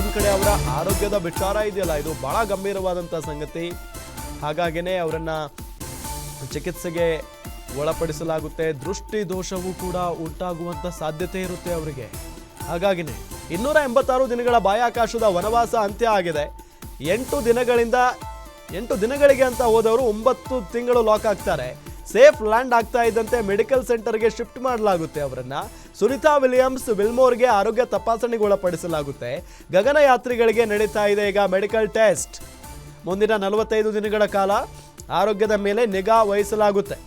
ಒಂದ್ ಕಡೆ ಅವರ ಆರೋಗ್ಯದ ವಿಚಾರ ಇದೆಯಲ್ಲ, ಇದು ಬಹಳ ಗಂಭೀರವಾದಂಥ ಸಂಗತಿ. ಹಾಗಾಗಿನೇ ಅವರನ್ನ ಚಿಕಿತ್ಸೆಗೆ ಒಳಪಡಿಸಲಾಗುತ್ತೆ. ದೃಷ್ಟಿ ದೋಷವೂ ಕೂಡ ಉಂಟಾಗುವಂತ ಸಾಧ್ಯತೆ ಇರುತ್ತೆ ಅವರಿಗೆ. ಹಾಗಾಗಿನೇ 286 ದಿನಗಳ ಬಾಹ್ಯಾಕಾಶದ ವನವಾಸ ಅಂತ್ಯ ಆಗಿದೆ. 8 ದಿನಗಳಿಗೆ ಅಂತ ಹೋದವರು 9 ತಿಂಗಳು ಲಾಕ್ ಆಗ್ತಾರೆ. ಸೇಫ್ ಲ್ಯಾಂಡ್ ಆಗ್ತಾ ಇದ್ದಂತೆ ಮೆಡಿಕಲ್ ಸೆಂಟರ್ಗೆ ಶಿಫ್ಟ್ ಮಾಡಲಾಗುತ್ತೆ. ಅವರನ್ನ ಸುನಿತಾ ವಿಲಿಯಮ್ಸ್ ವಿಲ್ಮೋರ್ಗೆ ಆರೋಗ್ಯ ತಪಾಸಣೆಗೆ ಒಳಪಡಿಸಲಾಗುತ್ತೆ. ಗಗನಯಾತ್ರಿಗಳಿಗೆ ನಡೀತಾ ಇದೆ ಈಗ ಮೆಡಿಕಲ್ ಟೆಸ್ಟ್. ಮುಂದಿನ 45 ದಿನಗಳ ಕಾಲ ಆರೋಗ್ಯದ ಮೇಲೆ ನಿಗಾ ವಹಿಸಲಾಗುತ್ತೆ.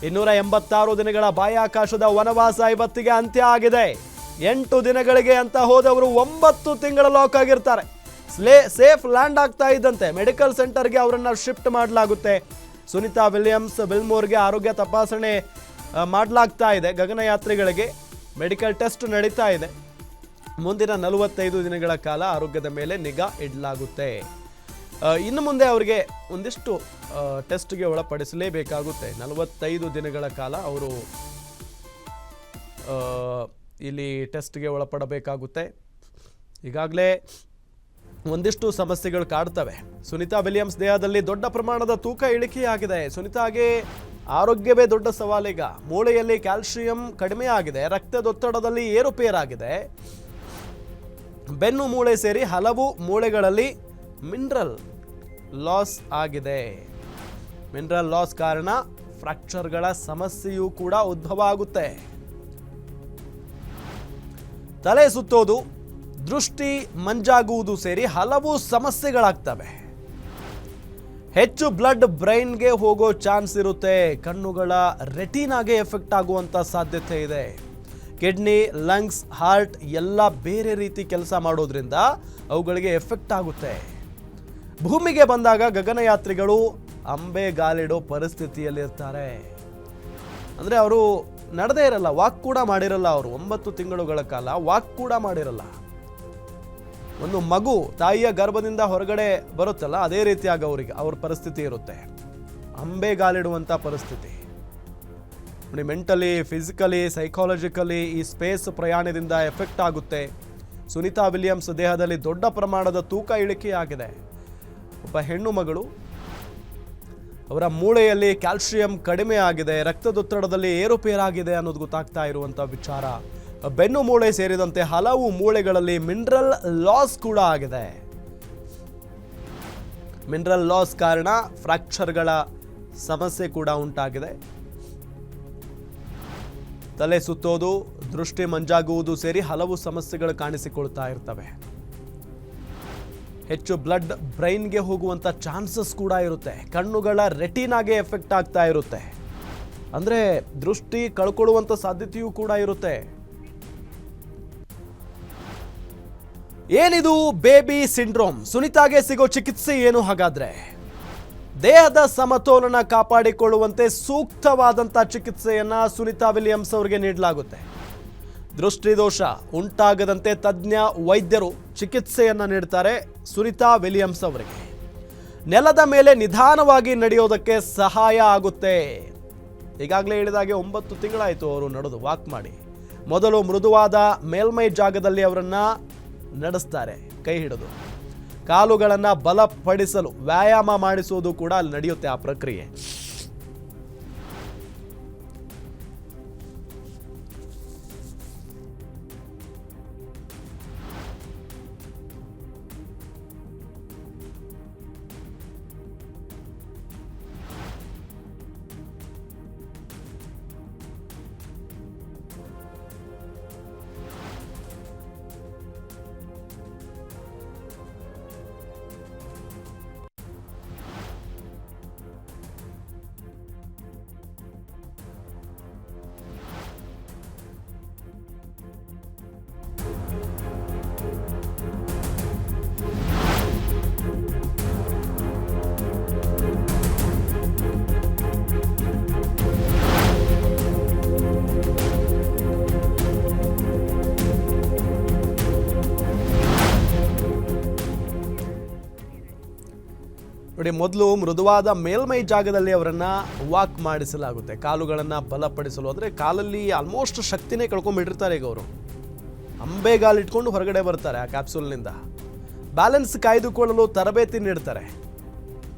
286 ದಿನಗಳ ಬಾಹ್ಯಾಕಾಶದ ವನವಾಸ ಇವತ್ತಿಗೆ ಅಂತ್ಯ ಆಗಿದೆ. 8 ದಿನಗಳಿಗೆ ಅಂತ ಹೋದವರು 9 ತಿಂಗಳ ಲಾಕ್ ಆಗಿರ್ತಾರೆ. ಸೇಫ್ ಲ್ಯಾಂಡ್ ಆಗ್ತಾ ಇದ್ದಂತೆ ಮೆಡಿಕಲ್ ಸೆಂಟರ್ಗೆ ಅವರನ್ನ ಶಿಫ್ಟ್ ಮಾಡಲಾಗುತ್ತೆ. ಸುನಿತಾ ವಿಲಿಯಮ್ಸ್ ವಿಲ್ಮೋರ್ಗೆ ಆರೋಗ್ಯ ತಪಾಸಣೆ ಮಾಡಲಾಗ್ತಾ ಇದೆ. ಗಗನಯಾತ್ರಿಗಳಿಗೆ ಮೆಡಿಕಲ್ ಟೆಸ್ಟ್ ನಡೀತಾ ಇದೆ. ಮುಂದಿನ 45 ದಿನಗಳ ಕಾಲ ಆರೋಗ್ಯದ ಮೇಲೆ ನಿಗಾ ಇಡಲಾಗುತ್ತೆ. ಇನ್ನು ಮುಂದೆ ಅವರಿಗೆ ಒಂದಿಷ್ಟು ಟೆಸ್ಟ್ಗೆ ಒಳಪಡಿಸಲೇಬೇಕಾಗುತ್ತೆ. 45 ದಿನಗಳ ಕಾಲ ಅವರು ಇಲ್ಲಿ ಟೆಸ್ಟ್ಗೆ ಒಳಪಡಬೇಕಾಗುತ್ತೆ. ಈಗಾಗಲೇ ಒಂದಿಷ್ಟು ಸಮಸ್ಯೆಗಳು ಕಾಡ್ತವೆ. ಸುನಿತಾ ವಿಲಿಯಮ್ಸ್ ದೇಹದಲ್ಲಿ ದೊಡ್ಡ ಪ್ರಮಾಣದ ತೂಕ ಇಳಿಕೆಯಾಗಿದೆ. ಸುನಿತಾಗೆ ಆರೋಗ್ಯವೇ ದೊಡ್ಡ ಸವಾಲೀಗ. ಮೂಳೆಯಲ್ಲಿ ಕ್ಯಾಲ್ಸಿಯಂ ಕಡಿಮೆ ಆಗಿದೆ. ರಕ್ತದೊತ್ತಡದಲ್ಲಿ ಏರುಪೇರಾಗಿದೆ. ಬೆನ್ನು ಮೂಳೆ ಸೇರಿ ಹಲವು ಮೂಳೆಗಳಲ್ಲಿ ಮಿನರಲ್ ಲಾಸ್ ಆಗಿದೆ. ಮಿನರಲ್ ಲಾಸ್ ಕಾರಣ ಫ್ರಾಕ್ಚರ್ಗಳ ಸಮಸ್ಯೆಯೂ ಕೂಡ ಉದ್ಭವ ಆಗುತ್ತೆ. ತಲೆ ಸುತ್ತೋದು, ದೃಷ್ಟಿ ಮಂಜಾಗುವುದು ಸೇರಿ ಹಲವು ಸಮಸ್ಯೆಗಳಾಗ್ತವೆ. ಹೆಚ್ಚು ಬ್ಲಡ್ ಬ್ರೈನ್ಗೆ ಹೋಗೋ ಚಾನ್ಸ್ ಇರುತ್ತೆ. ಕಣ್ಣುಗಳ ರೆಟಿನಾಗೆ ಎಫೆಕ್ಟ್ ಆಗುವಂತ ಸಾಧ್ಯತೆ ಇದೆ. ಕಿಡ್ನಿ, ಲಂಗ್ಸ್, ಹಾರ್ಟ್ ಎಲ್ಲ ಬೇರೆ ರೀತಿ ಕೆಲಸ ಮಾಡೋದ್ರಿಂದ ಅವುಗಳಿಗೆ ಎಫೆಕ್ಟ್ ಆಗುತ್ತೆ. ಭೂಮಿಗೆ ಬಂದಾಗ ಗಗನಯಾತ್ರಿಗಳು ಅಂಬೆಗಾಲಿಡೋ ಪರಿಸ್ಥಿತಿಯಲ್ಲಿರ್ತಾರೆ. ಅಂದರೆ ಅವರು ನಡೆದೇ ಇರಲ್ಲ, ವಾಕ್ ಕೂಡ ಮಾಡಿರಲ್ಲ. ಅವರು 9 ತಿಂಗಳುಗಳ ಕಾಲ ವಾಕ್ ಕೂಡ ಮಾಡಿರಲ್ಲ. ಒಂದು ಮಗು ತಾಯಿಯ ಗರ್ಭದಿಂದ ಹೊರಗಡೆ ಬರುತ್ತಲ್ಲ, ಅದೇ ರೀತಿಯಾಗಿ ಅವ್ರ ಪರಿಸ್ಥಿತಿ ಇರುತ್ತೆ. ಅಂಬೆಗಾಲಿಡುವಂಥ ಪರಿಸ್ಥಿತಿ. ಮೆಂಟಲಿ, ಫಿಸಿಕಲಿ, ಸೈಕಾಲಜಿಕಲಿ ಈ ಸ್ಪೇಸ್ ಪ್ರಯಾಣದಿಂದ ಎಫೆಕ್ಟ್ ಆಗುತ್ತೆ. ಸುನಿತಾ ವಿಲಿಯಮ್ಸ್ ದೇಹದಲ್ಲಿ ದೊಡ್ಡ ಪ್ರಮಾಣದ ತೂಕ ಇಳಿಕೆಯಾಗಿದೆ. ಒಬ್ಬ ಹೆಣ್ಣು ಮಗಳು, ಅವರ ಮೂಳೆಯಲ್ಲಿ ಕ್ಯಾಲ್ಸಿಯಂ ಕಡಿಮೆ ಆಗಿದೆ. ರಕ್ತದೊತ್ತಡದಲ್ಲಿ ಏರುಪೇರಾಗಿದೆ ಅನ್ನೋದು ಗೊತ್ತಾಗ್ತಾ ಇರುವಂಥ ವಿಚಾರ. ಬೆನ್ನು ಮೂಳೆ ಸೇರಿದಂತೆ ಹಲವು ಮೂಳೆಗಳಲ್ಲಿ ಮಿನರಲ್ ಲಾಸ್ ಕೂಡ ಆಗಿದೆ. ಮಿನರಲ್ ಲಾಸ್ ಕಾರಣ ಫ್ರಾಕ್ಚರ್ಗಳ ಸಮಸ್ಯೆ ಕೂಡ ಉಂಟಾಗಿದೆ. ತಲೆ ಸುತ್ತೋದು, ದೃಷ್ಟಿ ಮಂಜಾಗುವುದು ಸೇರಿ ಹಲವು ಸಮಸ್ಯೆಗಳು ಕಾಣಿಸಿಕೊಳ್ತಾ ಇರ್ತವೆ. ಹೆಚ್ಚು ಬ್ಲಡ್ ಬ್ರೈನ್ಗೆ ಹೋಗುವಂಥ ಚಾನ್ಸಸ್ ಕೂಡ ಇರುತ್ತೆ. ಕಣ್ಣುಗಳ ರೆಟಿನಾಗೆ ಎಫೆಕ್ಟ್ ಆಗ್ತಾ ಇರುತ್ತೆ. ಅಂದರೆ ದೃಷ್ಟಿ ಕಳ್ಕೊಳ್ಳುವಂಥ ಸಾಧ್ಯತೆಯೂ ಕೂಡ ಇರುತ್ತೆ. ಏನಿದು ಬೇಬಿ ಸಿಂಡ್ರೋಮ್? ಸುನಿತಾಗೆ ಸಿಗೋ ಚಿಕಿತ್ಸೆ ಏನು ಹಾಗಾದ್ರೆ? ದೇಹದ ಸಮತೋಲನ ಕಾಪಾಡಿಕೊಳ್ಳುವಂತೆ ಸೂಕ್ತವಾದಂಥ ಚಿಕಿತ್ಸೆಯನ್ನ ಸುನಿತಾ ವಿಲಿಯಮ್ಸ್ ಅವರಿಗೆ ನೀಡಲಾಗುತ್ತೆ. ದೃಷ್ಟಿದೋಷ ಉಂಟಾಗದಂತೆ ತಜ್ಞ ವೈದ್ಯರು ಚಿಕಿತ್ಸೆಯನ್ನ ನೀಡ್ತಾರೆ ಸುನಿತಾ ವಿಲಿಯಮ್ಸ್ ಅವರಿಗೆ. ನೆಲದ ಮೇಲೆ ನಿಧಾನವಾಗಿ ನಡೆಯೋದಕ್ಕೆ ಸಹಾಯ ಆಗುತ್ತೆ. ಈಗಾಗಲೇ ಹೇಳಿದಾಗೆ 9 ತಿಂಗಳಾಯಿತು ಅವರು ನಡೆದು ವಾಕ್ ಮಾಡಿ. ಮೊದಲು ಮೃದುವಾದ ಮೇಲ್ಮೈ ಜಾಗದಲ್ಲಿ ಅವರನ್ನ ನಡೆಸ್ತಾರೆ ಕೈ ಹಿಡಿದು. ಕಾಲುಗಳನ್ನು ಬಲಪಡಿಸಲು ವ್ಯಾಯಾಮ ಮಾಡಿಸುವುದು ಕೂಡ ಅಲ್ಲಿ ನಡೆಯುತ್ತೆ ಆ ಪ್ರಕ್ರಿಯೆ. ನೋಡಿ, ಮೊದಲು ಮೃದುವಾದ ಮೇಲ್ಮೈ ಜಾಗದಲ್ಲಿ ಅವರನ್ನ ವಾಕ್ ಮಾಡಿಸಲಾಗುತ್ತೆ. ಕಾಲುಗಳನ್ನು ಬಲಪಡಿಸಲು, ಅಂದರೆ ಕಾಲಲ್ಲಿ ಆಲ್ಮೋಸ್ಟ್ ಶಕ್ತಿನೇ ಕಳ್ಕೊಂಡ್ಬಿಟ್ಟಿರ್ತಾರೆ ಈಗ ಅವರು. ಅಂಬೆಗಾಲಿಟ್ಕೊಂಡು ಹೊರಗಡೆ ಬರ್ತಾರೆ ಆ ಕ್ಯಾಪ್ಸೂಲ್ನಿಂದ. ಬ್ಯಾಲೆನ್ಸ್ ಕಾಯ್ದುಕೊಳ್ಳಲು ತರಬೇತಿ ನೀಡ್ತಾರೆ.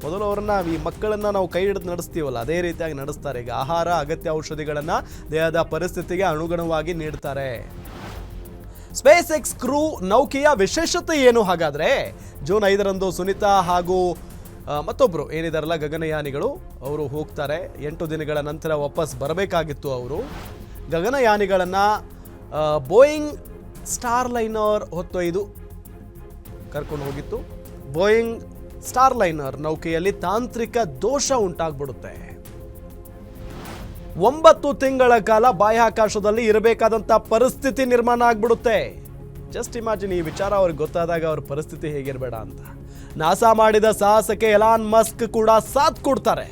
ಮೊದಲು ಅವರನ್ನು ಈ ಮಕ್ಕಳನ್ನು ನಾವು ಕೈ ಹಿಡಿದು ನಡೆಸ್ತೀವಲ್ಲ, ಅದೇ ರೀತಿಯಾಗಿ ನಡೆಸ್ತಾರೆ. ಈಗ ಆಹಾರ, ಅಗತ್ಯ ಔಷಧಿಗಳನ್ನು ದೇಹದ ಪರಿಸ್ಥಿತಿಗೆ ಅನುಗುಣವಾಗಿ ನೀಡ್ತಾರೆ. ಸ್ಪೇಸ್ ಎಕ್ಸ್ ಕ್ರೂ ನೌಕೆಯ ವಿಶೇಷತೆ ಏನು ಹಾಗಾದರೆ? ಜೂನ್ 5ರಂದು ಸುನೀತಾ ಹಾಗೂ ಮತ್ತೊಬ್ಬರು ಏನಿದಾರಲ್ಲ ಗಗನಯಾನಿಗಳು ಅವರು ಹೋಗ್ತಾರೆ. 8 ದಿನಗಳ ನಂತರ ವಾಪಸ್ ಬರಬೇಕಾಗಿತ್ತು. ಅವರು ಗಗನಯಾನಿಗಳನ್ನು ಬೋಯಿಂಗ್ ಸ್ಟಾರ್ಲೈನರ್ ಹೊತ್ತೊಯ್ದು ಕರ್ಕೊಂಡು ಹೋಗಿತ್ತು. ಬೋಯಿಂಗ್ ಸ್ಟಾರ್ಲೈನರ್ ನೌಕೆಯಲ್ಲಿ ತಾಂತ್ರಿಕ ದೋಷ ಉಂಟಾಗ್ಬಿಡುತ್ತೆ. 9 ತಿಂಗಳ ಕಾಲ ಬಾಹ್ಯಾಕಾಶದಲ್ಲಿ ಇರಬೇಕಾದಂಥ ಪರಿಸ್ಥಿತಿ ನಿರ್ಮಾಣ ಆಗ್ಬಿಡುತ್ತೆ. ಜಸ್ಟ್ ಇಮ್ಯಾಜಿನ್, ಈ ವಿಚಾರ ಅವ್ರಿಗೆ ಗೊತ್ತಾದಾಗ ಅವ್ರ ಪರಿಸ್ಥಿತಿ ಹೇಗಿರಬೇಡ ಅಂತ. ನಾಸಾ ಮಾಡಿದ ಸಾಹಸಕ್ಕೆ ಎಲಾನ್ ಮಸ್ಕ್ ಕೂಡ ಸಾಥ್ ಕೊಡ್ತಾರೆ.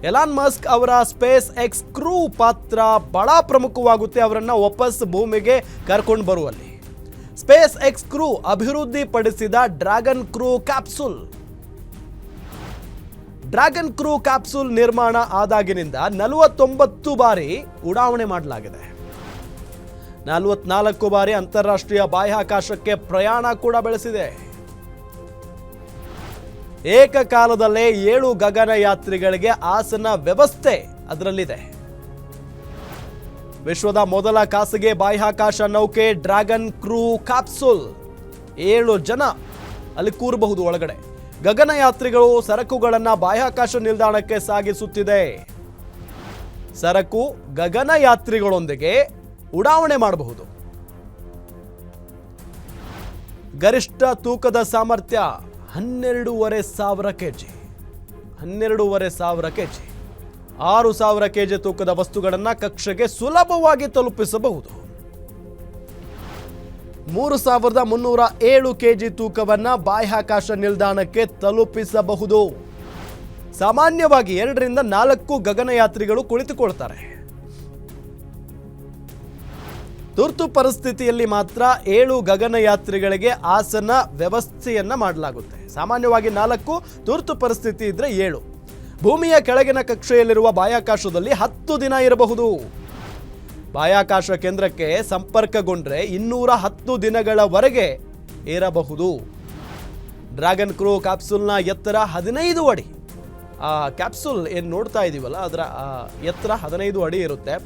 ಎಲಾನ್ ಮಸ್ಕ್ ಅವರ ಸ್ಪೇಸ್ ಎಕ್ಸ್ ಕ್ರೂ ಪಾತ್ರ ಬಹಳ ಪ್ರಮುಖವಾಗುತ್ತೆ ಅವರನ್ನ ವಾಪಸ್ ಭೂಮಿಗೆ ಕರ್ಕೊಂಡು ಬರುವಲ್ಲಿ. ಸ್ಪೇಸ್ ಎಕ್ಸ್ ಕ್ರೂ ಅಭಿವೃದ್ಧಿಪಡಿಸಿದ ಡ್ರ್ಯಾಗನ್ ಕ್ರೂ ಕ್ಯಾಪ್ಸೂಲ್ ನಿರ್ಮಾಣ ಆದಾಗಿನಿಂದ 49 ಬಾರಿ ಉಡಾವಣೆ ಮಾಡಲಾಗಿದೆ. 44 ಬಾರಿ ಅಂತಾರಾಷ್ಟ್ರೀಯ ಬಾಹ್ಯಾಕಾಶಕ್ಕೆ ಪ್ರಯಾಣ ಕೂಡ ಬೆಳೆಸಿದೆ. ಏಕಕಾಲದಲ್ಲೇ 7 ಗಗನಯಾತ್ರಿಗಳಿಗೆ ಆಸನ ವ್ಯವಸ್ಥೆ ಅದರಲ್ಲಿದೆ. ವಿಶ್ವದ ಮೊದಲ ಖಾಸಗಿ ಬಾಹ್ಯಾಕಾಶ ನೌಕೆ ಡ್ರ್ಯಾಗನ್ ಕ್ರೂ ಕ್ಯಾಪ್ಸೂಲ್. 7 ಜನ ಅಲ್ಲಿ ಕೂರಬಹುದು ಒಳಗಡೆ. ಗಗನಯಾತ್ರಿಗಳು ಸರಕುಗಳನ್ನು ಬಾಹ್ಯಾಕಾಶ ನಿಲ್ದಾಣಕ್ಕೆ ಸಾಗಿಸುತ್ತಿದೆ. ಸರಕು ಗಗನಯಾತ್ರಿಗಳೊಂದಿಗೆ ಉಡಾವಣೆ ಮಾಡಬಹುದು. ಗರಿಷ್ಠ ತೂಕದ ಸಾಮರ್ಥ್ಯ 12,500 ಕೆಜಿ. 12,500 ಕೆಜಿ. 6,000 ಕೆಜಿ ತೂಕದ ವಸ್ತುಗಳನ್ನು ಕಕ್ಷೆಗೆ ಸುಲಭವಾಗಿ ತಲುಪಿಸಬಹುದು. 3,307 ಕೆಜಿ ತೂಕವನ್ನು ಬಾಹ್ಯಾಕಾಶ ನಿಲ್ದಾಣಕ್ಕೆ ತಲುಪಿಸಬಹುದು. ಸಾಮಾನ್ಯವಾಗಿ 2 ರಿಂದ 4 ಗಗನಯಾತ್ರಿಗಳು ಕುಳಿತುಕೊಳ್ತಾರೆ. ತುರ್ತು ಪರಿಸ್ಥಿತಿಯಲ್ಲಿ ಮಾತ್ರ 7 ಗಗನಯಾತ್ರಿಗಳಿಗೆ ಆಸನ ವ್ಯವಸ್ಥೆಯನ್ನ ಮಾಡಲಾಗುತ್ತೆ. ಸಾಮಾನ್ಯವಾಗಿ 4, ತುರ್ತು ಪರಿಸ್ಥಿತಿ ಇದ್ರೆ 7. ಭೂಮಿಯ ಕೆಳಗಿನ ಕಕ್ಷೆಯಲ್ಲಿರುವ ಬಾಹ್ಯಾಕಾಶದಲ್ಲಿ 10 ದಿನ ಇರಬಹುದು. ಬಾಹ್ಯಾಕಾಶ ಕೇಂದ್ರಕ್ಕೆ ಸಂಪರ್ಕಗೊಂಡ್ರೆ 210 ದಿನಗಳವರೆಗೆ ಇರಬಹುದು. ಡ್ರ್ಯಾಗನ್ ಕ್ರೂ ಕ್ಯಾಪ್ಸೂಲ್ನ ಎತ್ತರ 15 ಅಡಿ. ಆ ಕ್ಯಾಪ್ಸೂಲ್ ಏನು ನೋಡ್ತಾ ಇದೀವಲ್ಲ ಅದರ ಎತ್ತರ 15 ಅಡಿ ಇರುತ್ತೆ.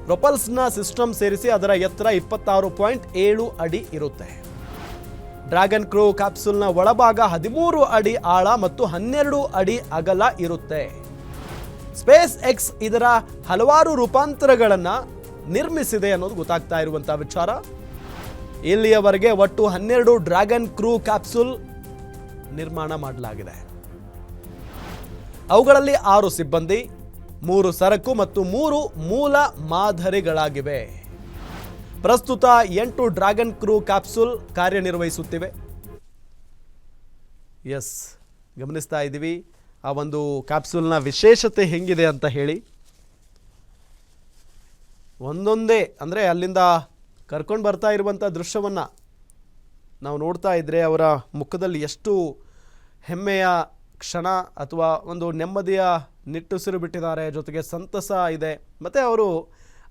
ಪ್ರೊಪಲ್ಸ್ನ ಸಿಸ್ಟಮ್ ಸೇರಿಸಿ ಅದರ ಎತ್ತರ 26.7 ಅಡಿ ಇರುತ್ತೆ. ಡ್ರ್ಯಾಗನ್ ಕ್ರೂ ಕ್ಯಾಪ್ಸೂಲ್ನ ಒಳಭಾಗ 13 ಅಡಿ ಆಳ ಮತ್ತು 12 ಅಡಿ ಅಗಲ ಇರುತ್ತೆ. ಸ್ಪೇಸ್ ಎಕ್ಸ್ ಇದರ ಹಲವಾರು ರೂಪಾಂತರಗಳನ್ನು ನಿರ್ಮಿಸಿದೆ ಅನ್ನೋದು ಗೊತ್ತಾಗ್ತಾ ಇರುವಂತಹ ವಿಚಾರ. ಇಲ್ಲಿಯವರೆಗೆ ಒಟ್ಟು 12 ಡ್ರ್ಯಾಗನ್ ಕ್ರೂ ಕ್ಯಾಪ್ಸೂಲ್ ನಿರ್ಮಾಣ ಮಾಡಲಾಗಿದೆ. ಅವುಗಳಲ್ಲಿ 6 ಸಿಬ್ಬಂದಿ, 3 ಸರಕು ಮತ್ತು 3 ಮೂಲ ಮಾದರಿಗಳಾಗಿವೆ. ಪ್ರಸ್ತುತ 8 ಡ್ರ್ಯಾಗನ್ ಕ್ರೂ ಕ್ಯಾಪ್ಸೂಲ್ ಕಾರ್ಯನಿರ್ವಹಿಸುತ್ತಿವೆ. ಎಸ್, ಗಮನಿಸ್ತಾ ಇದ್ದೀವಿ ಆ ಒಂದು ಕ್ಯಾಪ್ಸೂಲ್ನ ವಿಶೇಷತೆ ಹೆಂಗಿದೆ ಅಂತ ಹೇಳಿ. ಒಂದೊಂದೇ ಅಂದರೆ ಅಲ್ಲಿಂದ ಕರ್ಕೊಂಡು ಬರ್ತಾ ಇರುವಂಥ ದೃಶ್ಯವನ್ನು ನಾವು ನೋಡ್ತಾ ಇದ್ದರೆ ಅವರ ಮುಖದಲ್ಲಿ ಎಷ್ಟು ಹೆಮ್ಮೆಯ ಕ್ಷಣ ಅಥವಾ ಒಂದು ನೆಮ್ಮದಿಯ ನಿಟ್ಟುಸಿರು ಬಿಟ್ಟಿದ್ದಾರೆ, ಜೊತೆಗೆ ಸಂತಸ ಇದೆ. ಮತ್ತು ಅವರು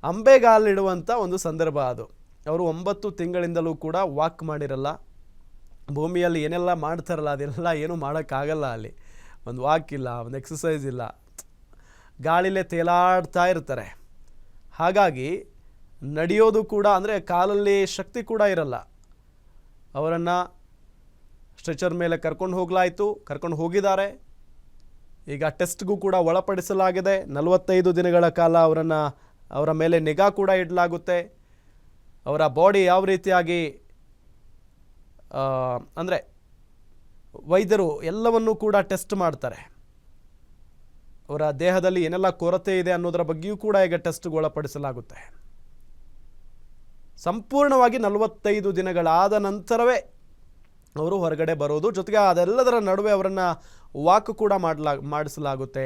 ಅಂಬೆಗಾಲಿಡುವಂಥ ಒಂದು ಸಂದರ್ಭ ಅದು. ಅವರು 9 ತಿಂಗಳಿಂದಲೂ ಕೂಡ ವಾಕ್ ಮಾಡಿರಲ್ಲ. ಭೂಮಿಯಲ್ಲಿ ಏನೆಲ್ಲ ಮಾಡ್ತಾರಲ್ಲ ಅದೆಲ್ಲ ಏನೂ ಮಾಡೋಕ್ಕಾಗಲ್ಲ. ಅಲ್ಲಿ ಒಂದು ವಾಕ್ ಇಲ್ಲ, ಒಂದು ಎಕ್ಸಸೈಸ್ ಇಲ್ಲ, ಗಾಳಿಲೇ ತೇಲಾಡ್ತಾ ಇರ್ತಾರೆ. ಹಾಗಾಗಿ ನಡೆಯೋದು ಕೂಡ ಅಂದರೆ ಕಾಲಲ್ಲಿ ಶಕ್ತಿ ಕೂಡ ಇರಲ್ಲ. ಅವರನ್ನು ಸ್ಟ್ರೆಚರ್ ಮೇಲೆ ಕರ್ಕೊಂಡು ಹೋಗಲಾಯಿತು, ಕರ್ಕೊಂಡು ಹೋಗಿದ್ದಾರೆ. ಈಗ ಟೆಸ್ಟ್ಗೂ ಕೂಡ ಒಳಪಡಿಸಲಾಗಿದೆ. 45 ದಿನಗಳ ಕಾಲ ಅವರ ಮೇಲೆ ನಿಗಾ ಕೂಡ ಇಡಲಾಗುತ್ತೆ. ಅವರ ಬಾಡಿ ಯಾವ ರೀತಿಯಾಗಿ ಅಂದರೆ ವೈದ್ಯರು ಎಲ್ಲವನ್ನೂ ಕೂಡ ಟೆಸ್ಟ್ ಮಾಡ್ತಾರೆ. ಅವರ ದೇಹದಲ್ಲಿ ಏನೆಲ್ಲ ಕೊರತೆ ಇದೆ ಅನ್ನೋದರ ಬಗ್ಗೆಯೂ ಕೂಡ ಈಗ ಟೆಸ್ಟ್ಗೆ ಒಳಪಡಿಸಲಾಗುತ್ತೆ. ಸಂಪೂರ್ಣವಾಗಿ 45 ದಿನಗಳಾದ ನಂತರವೇ ಅವರು ಹೊರಗಡೆ ಬರೋದು. ಜೊತೆಗೆ ಅದೆಲ್ಲದರ ನಡುವೆ ಅವರನ್ನು ವಾಕ್ ಕೂಡ ಮಾಡಿಸಲಾಗುತ್ತೆ.